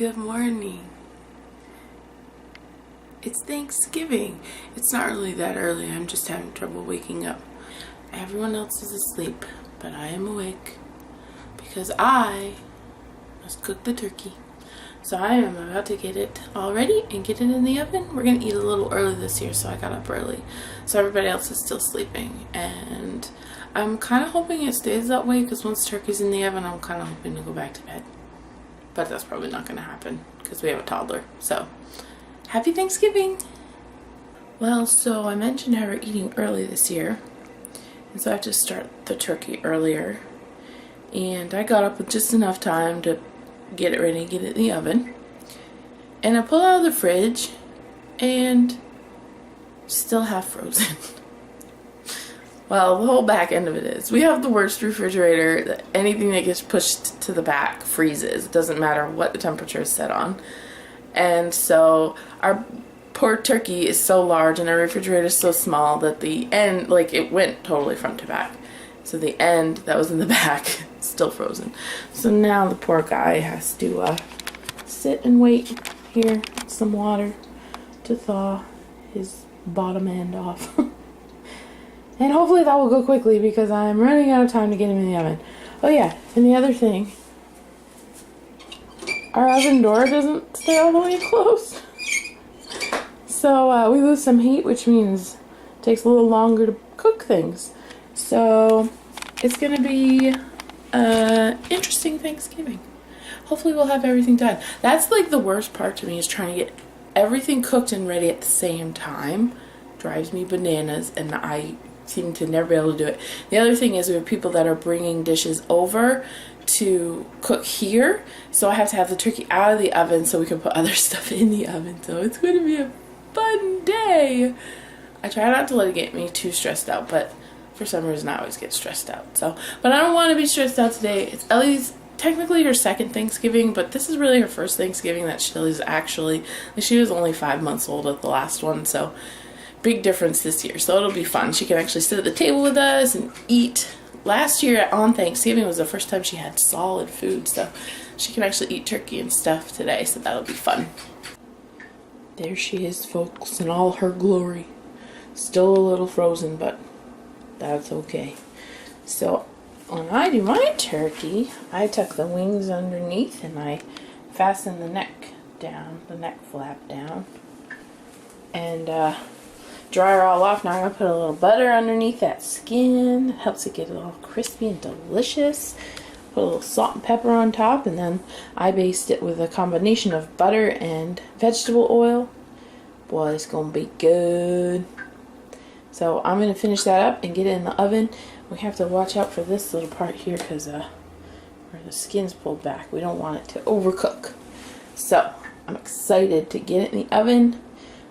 Good morning. It's Thanksgiving. It's not really that early. I'm just having trouble waking up. Everyone else is asleep, but I am awake because I must cook the turkey. So I am about to get it all ready and get it in the oven. We're going to eat a little early this year, so I got up early. So everybody else is still sleeping. And I'm kind of hoping it stays that way because once turkey's in the oven, I'm kind of hoping to go back to bed. But that's probably not going to happen because we have a toddler. So, happy Thanksgiving! Well, so I mentioned how we're eating early this year. And so I have to start the turkey earlier. And I got up with just enough time to get it ready, get it in the oven. And I pull it out of the fridge and still half frozen. Well, the whole back end of it is. We have the worst refrigerator. That anything that gets pushed to the back freezes. It doesn't matter what the temperature is set on. And so our poor turkey is so large and our refrigerator is so small that the end, like, it went totally front to back. So the end that was in the back is still frozen. So now the poor guy has to sit and wait here, some water to thaw his bottom end off. And hopefully that will go quickly because I'm running out of time to get him in the oven. Oh yeah, and the other thing, our oven door doesn't stay all the way closed. So we lose some heat, which means it takes a little longer to cook things. So it's going to be interesting Thanksgiving. Hopefully we'll have everything done. That's like the worst part to me, is trying to get everything cooked and ready at the same time. Drives me bananas, and I seem to never be able to do it. The other thing is we have people that are bringing dishes over to cook here, so I have to have the turkey out of the oven so we can put other stuff in the oven. So it's going to be a fun day. I try not to let it get me too stressed out, but for some reason I always get stressed out. So, but I don't want to be stressed out today. It's Ellie's technically her second Thanksgiving, but this is really her first Thanksgiving that she's actually, she was only 5 months old at the last one, so big difference this year. So it'll be fun. She can actually sit at the table with us and eat. Last year on Thanksgiving was the first time she had solid food, so she can actually eat turkey and stuff today, so that'll be fun. There she is, folks, in all her glory. Still a little frozen, but that's okay. So when I do my turkey, I tuck the wings underneath and I fasten the neck down, the neck flap down, and dry her all off. Now I'm going to put a little butter underneath that skin. It helps it get a little crispy and delicious. Put a little salt and pepper on top, and then I baste it with a combination of butter and vegetable oil. Boy, it's going to be good. So I'm going to finish that up and get it in the oven. We have to watch out for this little part here because where the skin's pulled back, we don't want it to overcook. So I'm excited to get it in the oven.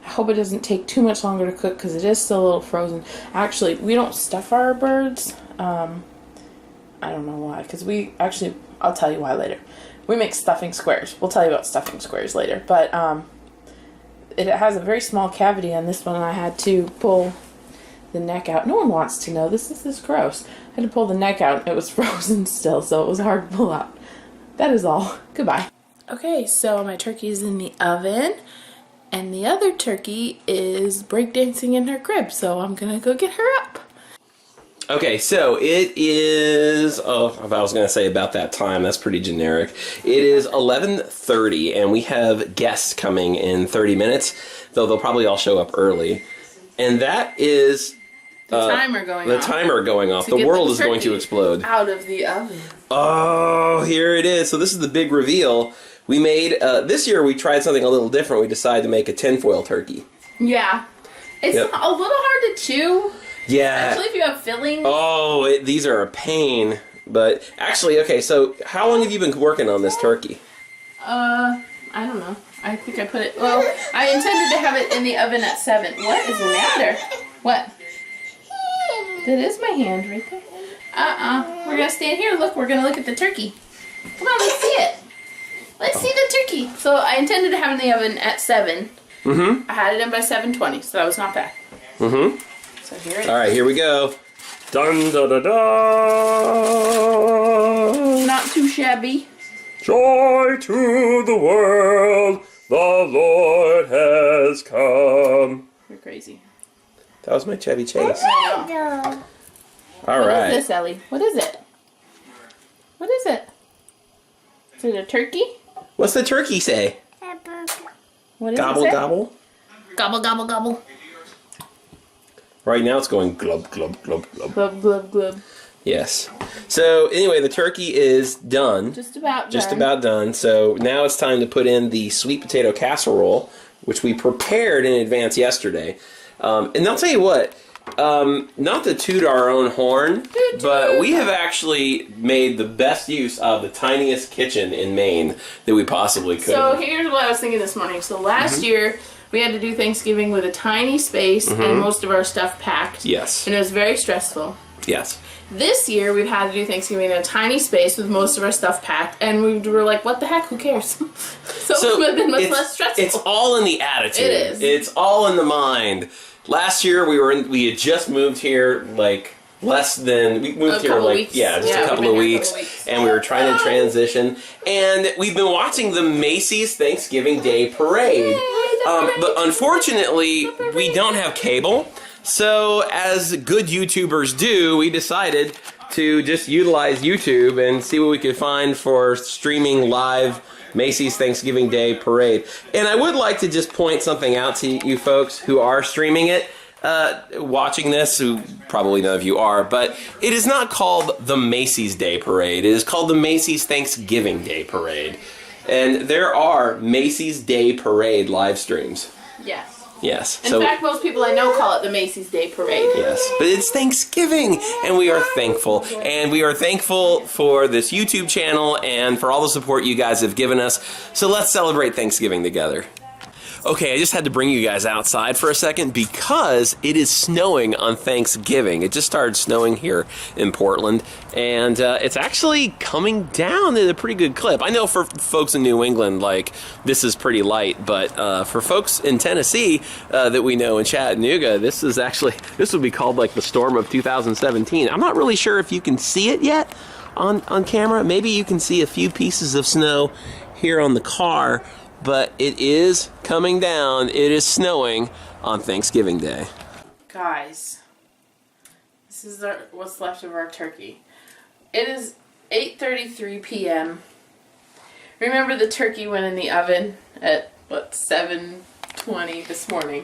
I hope it doesn't take too much longer to cook because it is still a little frozen. Actually, we don't stuff our birds. I don't know why, because I'll tell you why later. We make stuffing squares. We'll tell you about stuffing squares later. But it has a very small cavity on this one, and I had to pull the neck out. No one wants to know. This is gross. I had to pull the neck out, and it was frozen still, so it was hard to pull out. That is all. Goodbye. Okay, so my turkey is in the oven. And the other turkey is breakdancing in her crib, so I'm gonna go get her up. Okay, so it is, I was gonna say about that time, that's pretty generic. It is 11:30 and we have guests coming in 30 minutes, though they'll probably all show up early. And that is the timer going off. The timer going off. The world is going to explode. Out of the oven. Oh, here it is. So this is the big reveal. We made, this year we tried something a little different. We decided to make a tinfoil turkey. Yeah. It's a little hard to chew. Yeah. Especially if you have fillings. Oh, these are a pain. But actually, okay, so how long have you been working on this turkey? I don't know. I think I put it, well, I intended to have it in the oven at 7. What is the matter? What? That is my hand right there. We're going to stand here. Look, we're going to look at the turkey. Come on, let's see it. Let's see the turkey. So I intended to have it in the oven at 7. Mm-hmm. I had it in by 7:20, so that was not bad. Mm-hmm. So here it is. All right, here we go. Dun da da da. Not too shabby. Joy to the world, the Lord has come. You're crazy. That was my Chevy Chase. All All right. What is this, Ellie? What is it? What is it? Is it a turkey? What's the turkey say? What is Gobble, it? gobble. Gobble, gobble, gobble. Right now it's going glub, glub, glub, glub. Glub, glub, glub. Yes. So anyway, the turkey is done. Just about done. Just about done. So now it's time to put in the sweet potato casserole, which we prepared in advance yesterday. And I'll tell you what, not to toot our own horn, but we have actually made the best use of the tiniest kitchen in Maine that we possibly could. So here's what I was thinking this morning. So last year, we had to do Thanksgiving with a tiny space and most of our stuff packed. Yes. And it was very stressful. Yes. This year, we've had to do Thanksgiving in a tiny space with most of our stuff packed, and we were like, what the heck, who cares? so it's been much less stressful. It's all in the attitude. It is. It's all in the mind. Last year, we had just moved here, like, just a couple of weeks, and we were trying to transition, and we've been watching the Macy's Thanksgiving Day Parade. But unfortunately, we don't have cable. So, as good YouTubers do, we decided to just utilize YouTube and see what we could find for streaming live Macy's Thanksgiving Day Parade. And I would like to just point something out to you folks who are streaming it, watching this, who probably none of you are, but it is not called the Macy's Day Parade. It is called the Macy's Thanksgiving Day Parade. And there are Macy's Day Parade live streams. Yes. Yes. In fact, most people I know call it the Macy's Day Parade. Yes. But it's Thanksgiving, and we are thankful. And we are thankful for this YouTube channel and for all the support you guys have given us. So let's celebrate Thanksgiving together. Okay, I just had to bring you guys outside for a second because it is snowing on Thanksgiving. It just started snowing here in Portland, and it's actually coming down at a pretty good clip. I know for folks in New England, like, this is pretty light, but for folks in Tennessee that we know in Chattanooga, this would be called like the storm of 2017. I'm not really sure if you can see it yet on camera. Maybe you can see a few pieces of snow here on the car, but it is coming down. It is snowing on Thanksgiving Day. Guys, this is what's left of our turkey. It is 8:33 p.m. Remember, the turkey went in the oven at, 7:20 this morning.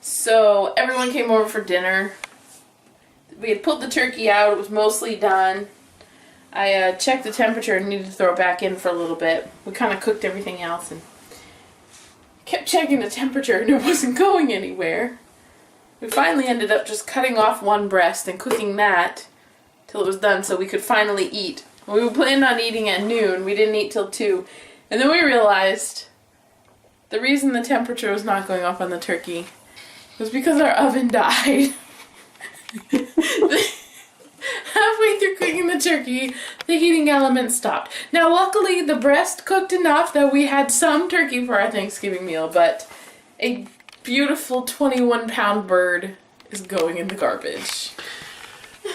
So everyone came over for dinner. We had pulled the turkey out. It was mostly done. I checked the temperature and needed to throw it back in for a little bit. We kind of cooked everything else and kept checking the temperature and it wasn't going anywhere. We finally ended up just cutting off one breast and cooking that till it was done so we could finally eat. We planned on eating at noon. We didn't eat till 2. And then we realized the reason the temperature was not going off on the turkey was because our oven died. Halfway through cooking the turkey, the heating element stopped. Now, luckily, the breast cooked enough that we had some turkey for our Thanksgiving meal, but a beautiful 21-pound bird is going in the garbage.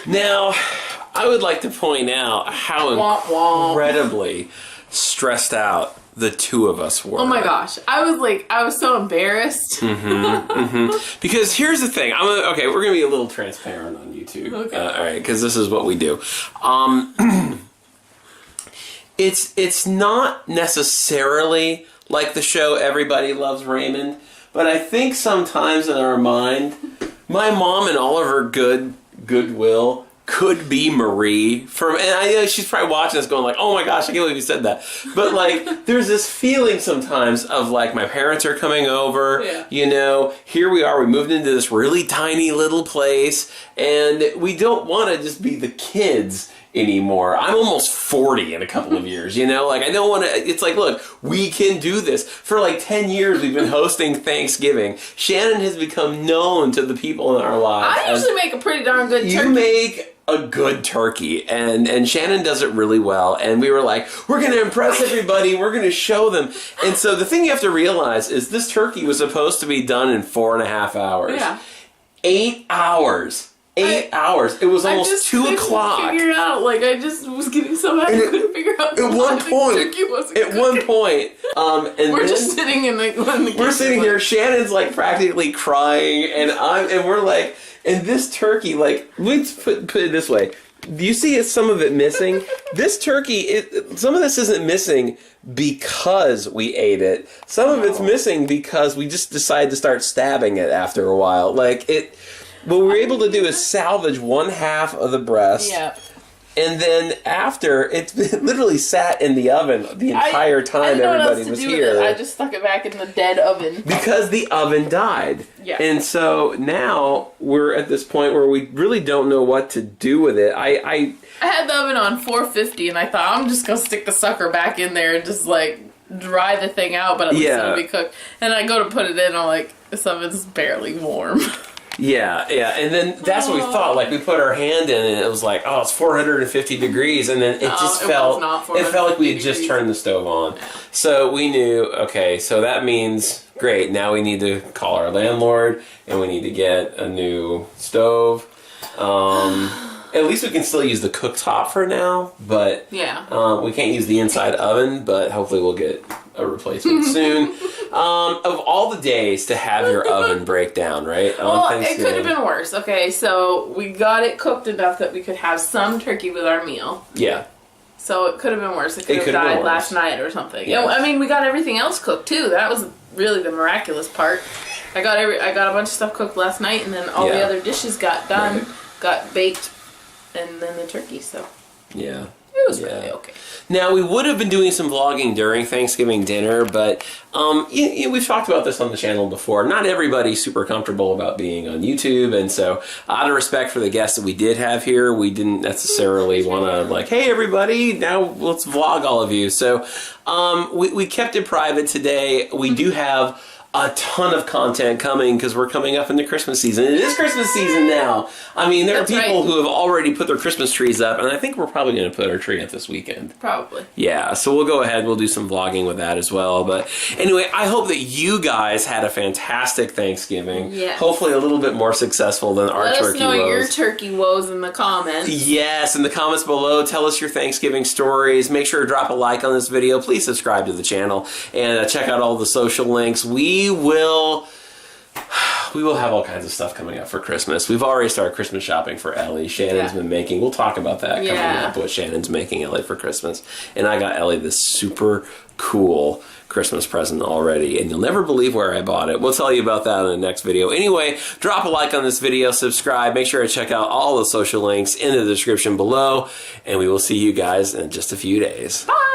Now, I would like to point out how incredibly stressed out the two of us were. Oh my gosh. I was so embarrassed. Because here's the thing. We're going to be a little transparent on YouTube. Okay. All right, because this is what we do. It's not necessarily like the show Everybody Loves Raymond, but I think sometimes in our mind, my mom and all of her goodwill could be Marie and I know she's probably watching this going like, oh my gosh, I can't believe you said that. But like, there's this feeling sometimes of like, my parents are coming over, here we are, we moved into this really tiny little place, and we don't want to just be the kids anymore. I'm almost 40 in a couple of years, like I don't want to, it's like, look, we can do this. For like 10 years we've been hosting Thanksgiving. Shanon has become known to the people in our lives. I usually make a pretty darn good turkey. You make a good turkey, and Shanon does it really well, and we were like, we're going to impress everybody, we're going to show them. And so the thing you have to realize is this turkey was supposed to be done in 4.5 hours. Yeah. 8 hours. 8 hours. It was almost 2 o'clock. I figure it out. Like, I just was getting so mad I couldn't figure out at one point. And we're just sitting in the we're sitting here. Shannon's like practically crying, and we're like, and this turkey, like, let's put it this way. Do you see some of it missing? This turkey, some of this isn't missing because we ate it. Some of it's missing because we just decided to start stabbing it after a while. Like, what we were able to do is salvage one half of the breast. Yeah. And then after, it's literally sat in the oven the entire time everybody was here. I just stuck it back in the dead oven. Because the oven died. Yeah. And so now we're at this point where we really don't know what to do with it. I had the oven on 450 and I thought I'm just going to stick the sucker back in there and just like dry the thing out, but at least it'll be cooked. And I go to put it in, I'm like, this oven's barely warm. Yeah, and then that's what we thought. Like, we put our hand in and it was like, oh, it's 450 degrees, and then it felt like we had just turned the stove on. Yeah. So we knew, okay, so that means, great, now we need to call our landlord, and we need to get a new stove. At least we can still use the cooktop for now, but we can't use the inside oven, but hopefully we'll get a replacement soon. Of all the days to have your oven break down, right? Well, it could have been worse. Okay, so we got it cooked enough that we could have some turkey with our meal. Yeah. So it could have been worse. It could have died last night or something. Yeah. I mean, we got everything else cooked too. That was really the miraculous part. I got a bunch of stuff cooked last night, and then all the other dishes got done, got baked, and then the turkey. So yeah. It was really okay. Now, we would have been doing some vlogging during Thanksgiving dinner, but we've talked about this on the channel before. Not everybody's super comfortable about being on YouTube, and so out of respect for the guests that we did have here, we didn't necessarily want to, like, hey, everybody, now let's vlog all of you. So we kept it private today. We do have a ton of content coming because we're coming up into Christmas season. It is Christmas season now. I mean, there are people who have already put their Christmas trees up, and I think we're probably going to put our tree up this weekend. Probably. Yeah, so we'll go ahead. We'll do some vlogging with that as well. But anyway, I hope that you guys had a fantastic Thanksgiving. Yes. Hopefully a little bit more successful than our turkey woes. Let us know your turkey woes in the comments. Yes, in the comments below. Tell us your Thanksgiving stories. Make sure to drop a like on this video. Please subscribe to the channel and check out all the social links. We will have all kinds of stuff coming up for Christmas. We've already started Christmas shopping for Ellie. Shannon's been making, we'll talk about that coming up, what Shannon's making Ellie for Christmas. And I got Ellie this super cool Christmas present already, and you'll never believe where I bought it. We'll tell you about that in the next video. Anyway, drop a like on this video, subscribe, make sure to check out all the social links in the description below, and we will see you guys in just a few days. Bye!